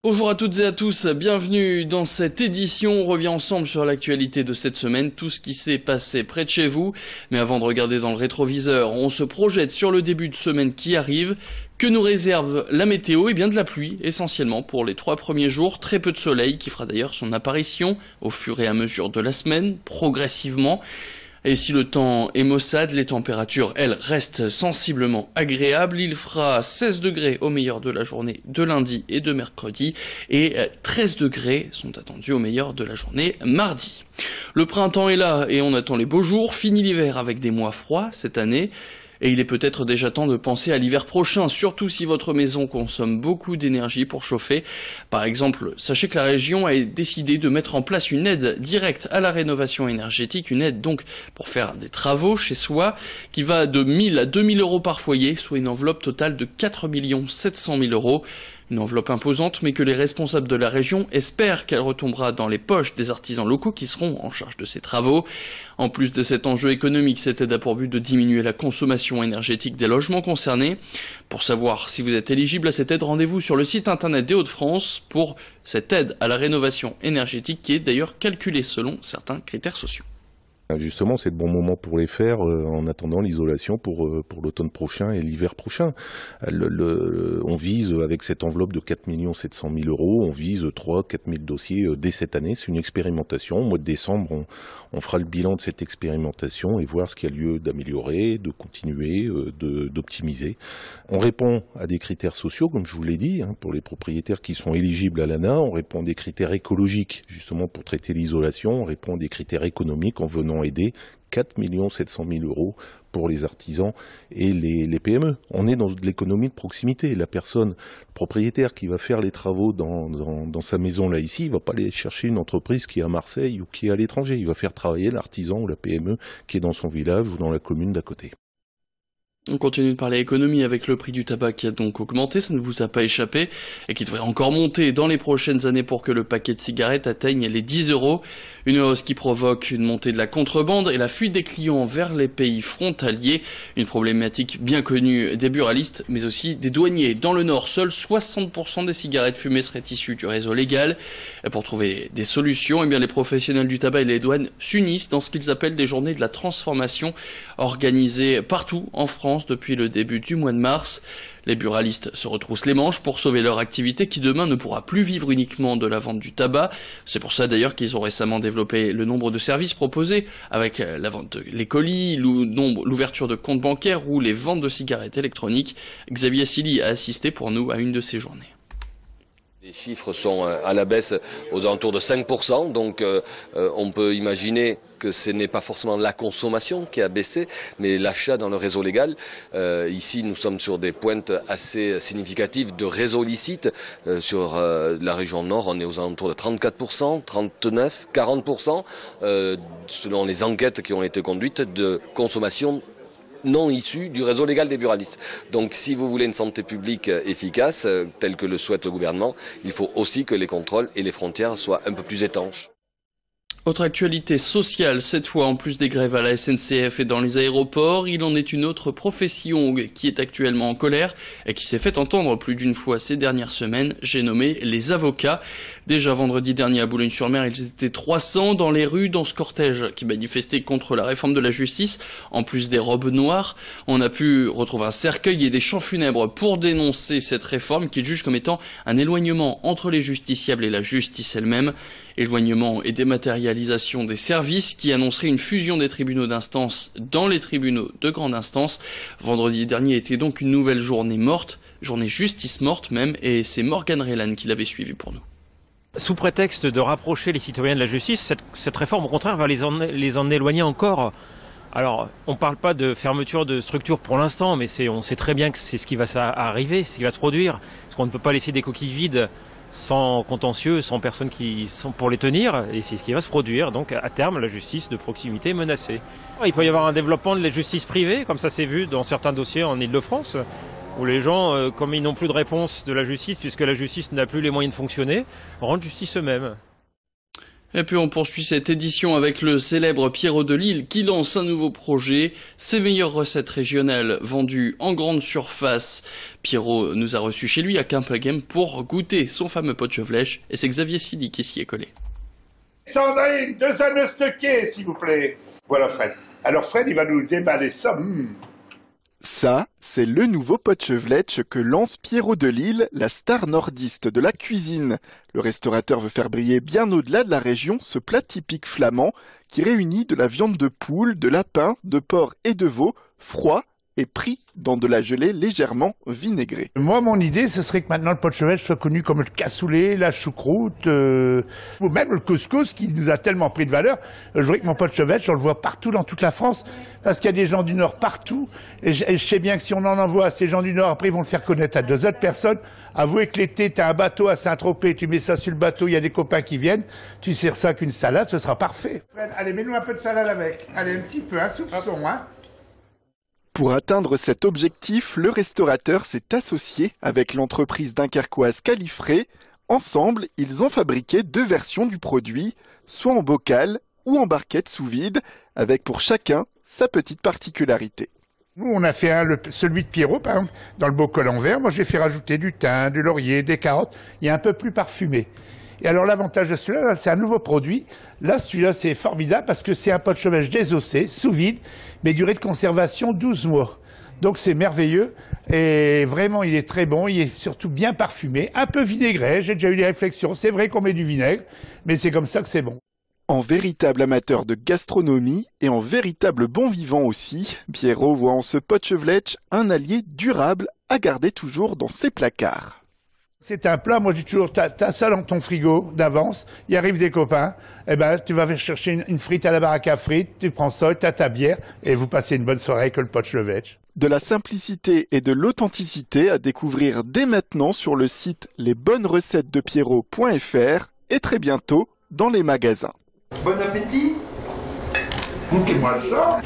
Bonjour à toutes et à tous, bienvenue dans cette édition. On revient ensemble sur l'actualité de cette semaine, tout ce qui s'est passé près de chez vous. Mais avant de regarder dans le rétroviseur, on se projette sur le début de semaine qui arrive. Que nous réserve la météo? Eh bien de la pluie, essentiellement pour les 3 premiers jours. Très peu de soleil, qui fera d'ailleurs son apparition au fur et à mesure de la semaine, progressivement. Et si le temps est maussade, les températures, elles, restent sensiblement agréables. Il fera 16 degrés au meilleur de la journée de lundi et de mercredi. Et 13 degrés sont attendus au meilleur de la journée mardi. Le printemps est là et on attend les beaux jours. Fini l'hiver avec des mois froids cette année. Et il est peut-être déjà temps de penser à l'hiver prochain, surtout si votre maison consomme beaucoup d'énergie pour chauffer. Par exemple, sachez que la région a décidé de mettre en place une aide directe à la rénovation énergétique, une aide donc pour faire des travaux chez soi, qui va de 1 000 à 2 000 euros par foyer, soit une enveloppe totale de 4 700 000 euros. Une enveloppe imposante, mais que les responsables de la région espèrent qu'elle retombera dans les poches des artisans locaux qui seront en charge de ces travaux. En plus de cet enjeu économique, cette aide a pour but de diminuer la consommation énergétique des logements concernés. Pour savoir si vous êtes éligible à cette aide, rendez-vous sur le site internet des Hauts-de-France pour cette aide à la rénovation énergétique qui est d'ailleurs calculée selon certains critères sociaux. Justement, c'est le bon moment pour les faire en attendant l'isolation pour l'automne prochain et l'hiver prochain. On vise, avec cette enveloppe de 4 700 000 euros, on vise 3-4 000 dossiers dès cette année. C'est une expérimentation. Au mois de décembre, on fera le bilan de cette expérimentation et voir ce qu'il y a lieu d'améliorer, de continuer, d'optimiser. On répond à des critères sociaux, comme je vous l'ai dit, pour les propriétaires qui sont éligibles à l'ANA. On répond à des critères écologiques, justement pour traiter l'isolation. On répond à des critères économiques en venant aider 4 700 000 euros pour les artisans et les PME. On est dans de l'économie de proximité. La personne, le propriétaire qui va faire les travaux dans sa maison là ici, il ne va pas aller chercher une entreprise qui est à Marseille ou qui est à l'étranger. Il va faire travailler l'artisan ou la PME qui est dans son village ou dans la commune d'à côté. On continue de parler économie avec le prix du tabac qui a donc augmenté, ça ne vous a pas échappé, et qui devrait encore monter dans les prochaines années pour que le paquet de cigarettes atteigne les 10 euros. Une hausse qui provoque une montée de la contrebande et la fuite des clients vers les pays frontaliers. Une problématique bien connue des buralistes, mais aussi des douaniers. Dans le Nord, seuls 60% des cigarettes fumées seraient issues du réseau légal. Et pour trouver des solutions, eh bien, les professionnels du tabac et les douanes s'unissent dans ce qu'ils appellent des journées de la transformation organisées partout en France depuis le début du mois de mars. Les buralistes se retroussent les manches pour sauver leur activité qui demain ne pourra plus vivre uniquement de la vente du tabac. C'est pour ça d'ailleurs qu'ils ont récemment développé le nombre de services proposés avec la vente des colis, l'ouverture de comptes bancaires ou les ventes de cigarettes électroniques. Xavier Silly a assisté pour nous à une de ces journées. Les chiffres sont à la baisse aux alentours de 5%, donc on peut imaginer que ce n'est pas forcément la consommation qui a baissé, mais l'achat dans le réseau légal. Ici, nous sommes sur des pointes assez significatives de réseaux licites. Sur la région Nord, on est aux alentours de 34%, 39%, 40%, selon les enquêtes qui ont été conduites, de consommation non issus du réseau légal des buralistes. Donc si vous voulez une santé publique efficace, telle que le souhaite le gouvernement, il faut aussi que les contrôles et les frontières soient un peu plus étanches. Autre actualité sociale, cette fois en plus des grèves à la SNCF et dans les aéroports, il en est une autre profession qui est actuellement en colère et qui s'est fait entendre plus d'une fois ces dernières semaines, j'ai nommé les avocats. Déjà vendredi dernier à Boulogne-sur-Mer, ils étaient 300 dans les rues dans ce cortège qui manifestait contre la réforme de la justice. En plus des robes noires, on a pu retrouver un cercueil et des chants funèbres pour dénoncer cette réforme qu'ils jugent comme étant un éloignement entre les justiciables et la justice elle-même. Éloignement et dématérialisation des services qui annoncerait une fusion des tribunaux d'instance dans les tribunaux de grande instance. Vendredi dernier était donc une nouvelle journée morte, journée justice morte même, et c'est Morgane Rélan qui l'avait suivi pour nous. Sous prétexte de rapprocher les citoyens de la justice, cette réforme au contraire va les en éloigner encore. Alors, on ne parle pas de fermeture de structure pour l'instant, mais on sait très bien que c'est ce qui va arriver, ce qui va se produire, parce qu'on ne peut pas laisser des coquilles vides sans contentieux, sans personnes qui sont pour les tenir, et c'est ce qui va se produire. Donc à terme, la justice de proximité est menacée. Il peut y avoir un développement de la justice privée, comme ça s'est vu dans certains dossiers en Ile-de-France, où les gens, comme ils n'ont plus de réponse de la justice, puisque la justice n'a plus les moyens de fonctionner, rendent justice eux-mêmes. Et puis on poursuit cette édition avec le célèbre Pierrot de Lille qui lance un nouveau projet, ses meilleures recettes régionales vendues en grande surface. Pierrot nous a reçus chez lui à Quimplaghem pour goûter son fameux Potcheflèche et c'est Xavier Sidi qui s'y est collé. Sandrine, 2 œufs stockés s'il vous plaît. Voilà Fred. Alors Fred il va nous déballer ça. Ça, c'est le nouveau Potcheflèche que lance Pierrot de Lille, la star nordiste de la cuisine. Le restaurateur veut faire briller bien au-delà de la région ce plat typique flamand qui réunit de la viande de poule, de lapin, de porc et de veau, froid et pris dans de la gelée légèrement vinaigrée. Moi, mon idée, ce serait que maintenant le Potcheflèche soit connu comme le cassoulet, la choucroute, ou même le couscous qui nous a tellement pris de valeur. Je voudrais que mon Potcheflèche, on le voit partout dans toute la France, parce qu'il y a des gens du Nord partout. Et je sais bien que si on en envoie à ces gens du Nord, après ils vont le faire connaître à 2 autres personnes. Avouez que l'été, tu as un bateau à Saint-Tropez, tu mets ça sur le bateau, il y a des copains qui viennent, tu sers ça qu'une salade, ce sera parfait. Allez, mets-nous un peu de salade avec. Allez, un petit peu, un soupçon, hein. Pour atteindre cet objectif, le restaurateur s'est associé avec l'entreprise dunkerquoise Califré. Ensemble, ils ont fabriqué 2 versions du produit, soit en bocal ou en barquette sous vide, avec pour chacun sa petite particularité. Nous, on a fait celui de Pierrot, par exemple, dans le bocal en verre. Moi, j'ai fait rajouter du thym, du laurier, des carottes. Il est un peu plus parfumé. Et alors, l'avantage de celui-là, c'est un nouveau produit. Là, celui-là, c'est formidable parce que c'est un Potcheflèche désossé, sous vide, mais durée de conservation 12 mois. Donc, c'est merveilleux. Et vraiment, il est très bon. Il est surtout bien parfumé, un peu vinaigré. J'ai déjà eu des réflexions. C'est vrai qu'on met du vinaigre, mais c'est comme ça que c'est bon. En véritable amateur de gastronomie et en véritable bon vivant aussi, Pierrot voit en ce Potcheflèche un allié durable à garder toujours dans ses placards. C'est un plat, moi je dis toujours, t'as ça dans ton frigo d'avance, il arrive des copains, eh ben tu vas chercher une frite à la baraque à frites, tu prends ça, t'as ta bière, et vous passez une bonne soirée avec le Potcheflèche. De la simplicité et de l'authenticité à découvrir dès maintenant sur le site lesbonnesrecetesdepierrot.fr et très bientôt dans les magasins. Bon appétit! Goûtez-moi ça!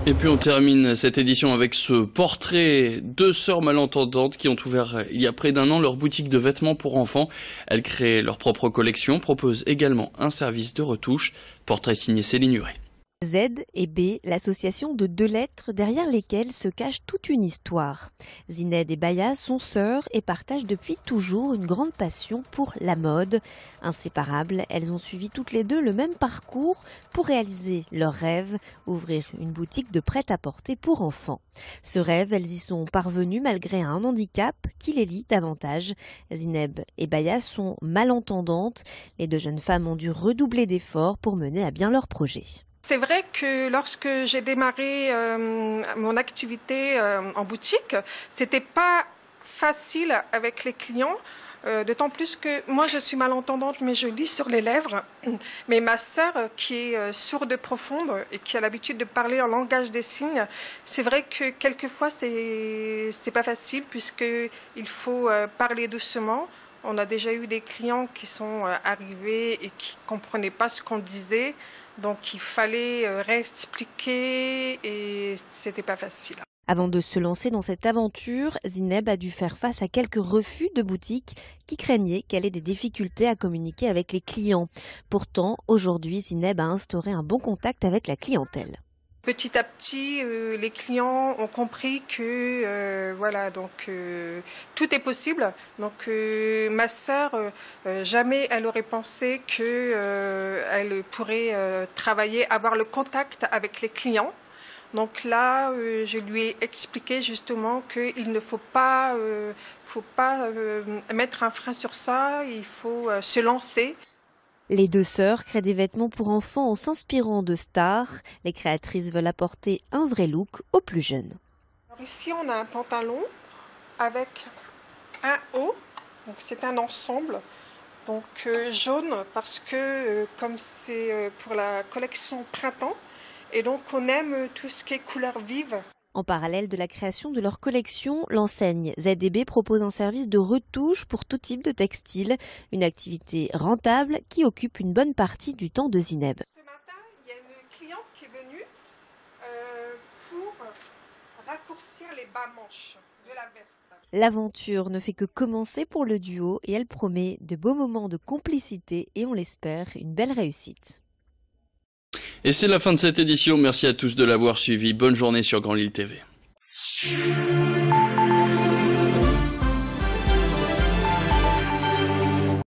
Et puis on termine cette édition avec ce portrait de sœurs malentendantes qui ont ouvert il y a près d'1 an leur boutique de vêtements pour enfants. Elles créent leur propre collection, proposent également un service de retouche. Portrait signé Céline Huret. Z et B, l'association de 2 lettres derrière lesquelles se cache toute une histoire. Zined et Baya sont sœurs et partagent depuis toujours une grande passion pour la mode. Inséparables, elles ont suivi toutes les 2 le même parcours pour réaliser leur rêve, ouvrir une boutique de prêt-à-porter pour enfants. Ce rêve, elles y sont parvenues malgré un handicap qui les lie davantage. Zineb et Baya sont malentendantes. Les 2 jeunes femmes ont dû redoubler d'efforts pour mener à bien leur projet. C'est vrai que lorsque j'ai démarré mon activité en boutique, c'était pas facile avec les clients, d'autant plus que moi je suis malentendante mais je lis sur les lèvres. Mais ma sœur qui est sourde profonde et qui a l'habitude de parler en langage des signes, c'est vrai que quelquefois c'est pas facile puisqu'il faut parler doucement. On a déjà eu des clients qui sont arrivés et qui ne comprenaient pas ce qu'on disait. Donc il fallait réexpliquer et c'était pas facile. Avant de se lancer dans cette aventure, Zineb a dû faire face à quelques refus de boutiques qui craignaient qu'elle ait des difficultés à communiquer avec les clients. Pourtant, aujourd'hui, Zineb a instauré un bon contact avec la clientèle. Petit à petit, les clients ont compris que tout est possible. Donc ma sœur, jamais elle aurait pensé qu'elle pourrait travailler, avoir le contact avec les clients. Donc là, je lui ai expliqué justement qu'il ne faut pas mettre un frein sur ça, il faut se lancer. Les 2 sœurs créent des vêtements pour enfants en s'inspirant de stars. Les créatrices veulent apporter un vrai look aux plus jeunes. Alors ici, on a un pantalon avec un haut, donc c'est un ensemble, donc jaune parce que comme c'est pour la collection printemps, et donc on aime tout ce qui est couleurs vives. En parallèle de la création de leur collection, l'enseigne ZB propose un service de retouche pour tout type de textile, une activité rentable qui occupe une bonne partie du temps de Zineb. Ce matin, il y a une cliente qui est venue pour raconter raccourcir les bas manches de la veste. L'aventure ne fait que commencer pour le duo et elle promet de beaux moments de complicité et on l'espère, une belle réussite. Et c'est la fin de cette édition. Merci à tous de l'avoir suivi. Bonne journée sur Grand Lille TV.